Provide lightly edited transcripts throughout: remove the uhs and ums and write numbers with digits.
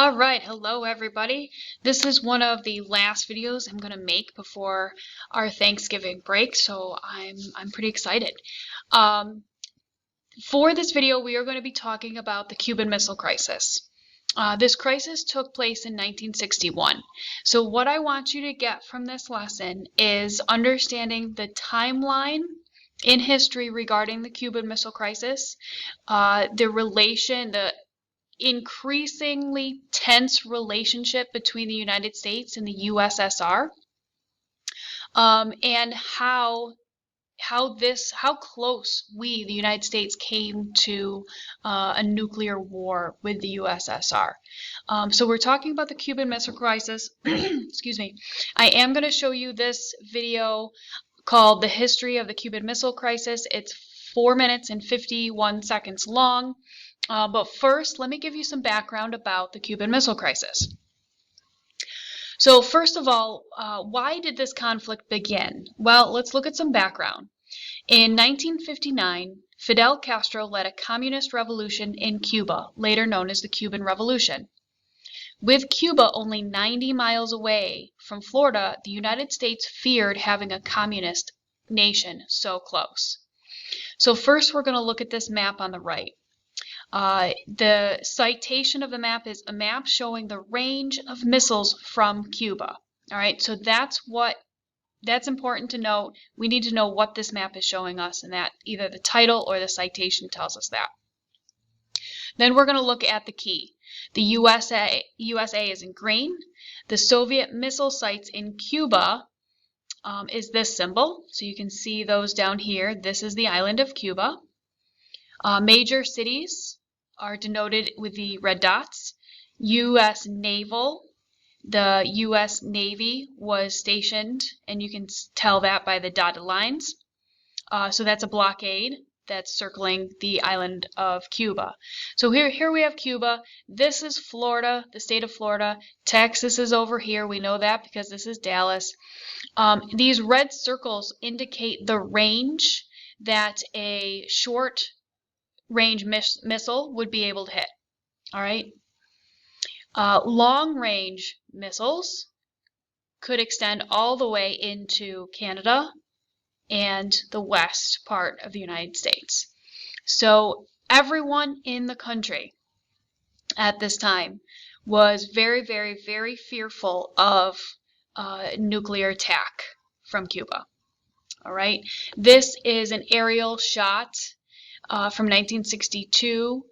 Alright, hello everybody. This is one of the last videos I'm going to make before our Thanksgiving break, so I'm pretty excited. For this video, we are going to be talking about the Cuban Missile Crisis. This crisis took place in 1961. So what I want you to get from this lesson is understanding the timeline in history regarding the Cuban Missile Crisis, the increasingly tense relationship between the United States and the USSR, and how close we, the United States, came to a nuclear war with the USSR. So we're talking about the Cuban Missile Crisis. Excuse me. I am going to show you this video called The History of the Cuban Missile Crisis. It's 4 minutes and 51 seconds long. But first, let me give you some background about the Cuban Missile Crisis. So first of all, why did this conflict begin? Well, let's look at some background. In 1959, Fidel Castro led a communist revolution in Cuba, later known as the Cuban Revolution. With Cuba only 90 miles away from Florida, the United States feared having a communist nation so close. So first, we're going to look at this map on the right. The citation of the map is a map showing the range of missiles from Cuba. All right, so that's important to note. We need to know what this map is showing us, and that either the title or the citation tells us that. Then we're going to look at the key. The USA is in green. The Soviet missile sites in Cuba is this symbol. So you can see those down here. This is the island of Cuba. Major cities are denoted with the red dots. U.S. Naval. The U.S. Navy was stationed, and you can tell that by the dotted lines. So that's a blockade that's circling the island of Cuba. So here we have Cuba. This is Florida, the state of Florida. Texas is over here. We know that because this is Dallas. These red circles indicate the range that a short-range missile would be able to hit. All right. Long-range missiles could extend all the way into Canada and the west part of the United States. So everyone in the country at this time was very, very, very fearful of nuclear attack from Cuba. All right. This is an aerial shot from 1962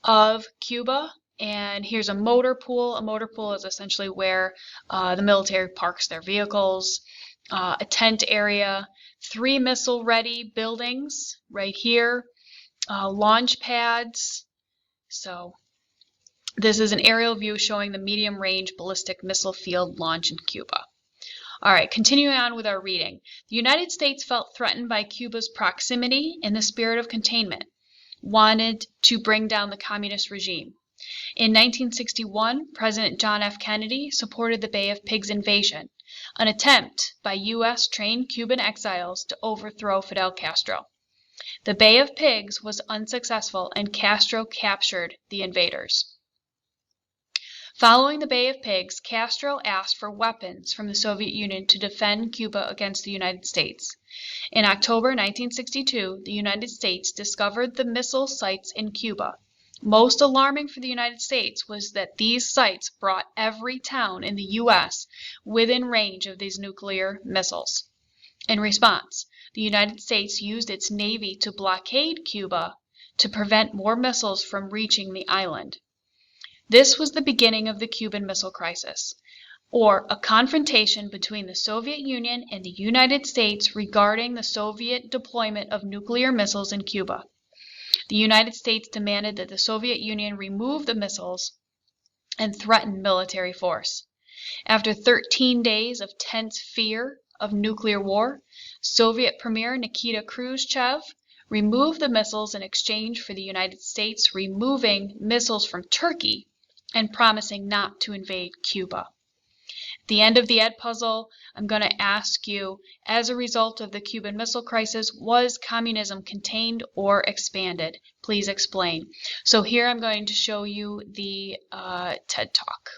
of Cuba. And here's a motor pool. A motor pool is essentially where the military parks their vehicles. A tent area, 3 missile-ready buildings right here, launch pads. So this is an aerial view showing the medium-range ballistic missile field launch in Cuba. All right, continuing on with our reading. The United States felt threatened by Cuba's proximity in the spirit of containment, wanted to bring down the communist regime. In 1961, President John F. Kennedy supported the Bay of Pigs invasion, an attempt by U.S. trained Cuban exiles to overthrow Fidel Castro. The Bay of Pigs was unsuccessful, and Castro captured the invaders. Following the Bay of Pigs, Castro asked for weapons from the Soviet Union to defend Cuba against the United States. In October 1962, the United States discovered the missile sites in Cuba. Most alarming for the United States was that these sites brought every town in the U.S. within range of these nuclear missiles. In response, the United States used its Navy to blockade Cuba to prevent more missiles from reaching the island. This was the beginning of the Cuban Missile Crisis, or a confrontation between the Soviet Union and the United States regarding the Soviet deployment of nuclear missiles in Cuba. The United States demanded that the Soviet Union remove the missiles and threatened military force. After 13 days of tense fear of nuclear war, Soviet Premier Nikita Khrushchev removed the missiles in exchange for the United States removing missiles from Turkey and promising not to invade Cuba. The end of the ed puzzle, I'm going to ask you, as a result of the Cuban Missile Crisis, was communism contained or expanded? Please explain. So here I'm going to show you the TED Talk.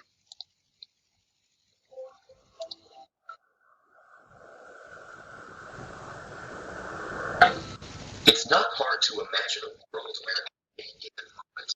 It's not hard to imagine a world where a given moment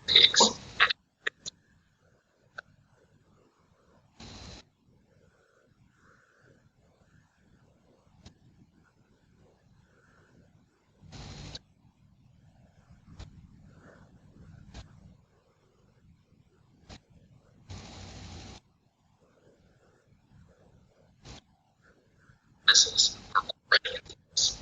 takes. Missiles are already in place.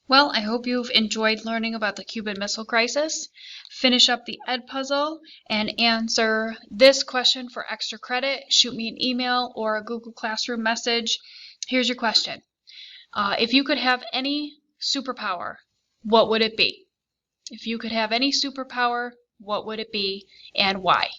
Well, I hope you've enjoyed learning about the Cuban Missile Crisis. Finish up the Ed puzzle and answer this question for extra credit. Shoot me an email or a Google Classroom message. Here's your question. If you could have any superpower, what would it be? If you could have any superpower, what would it be and why?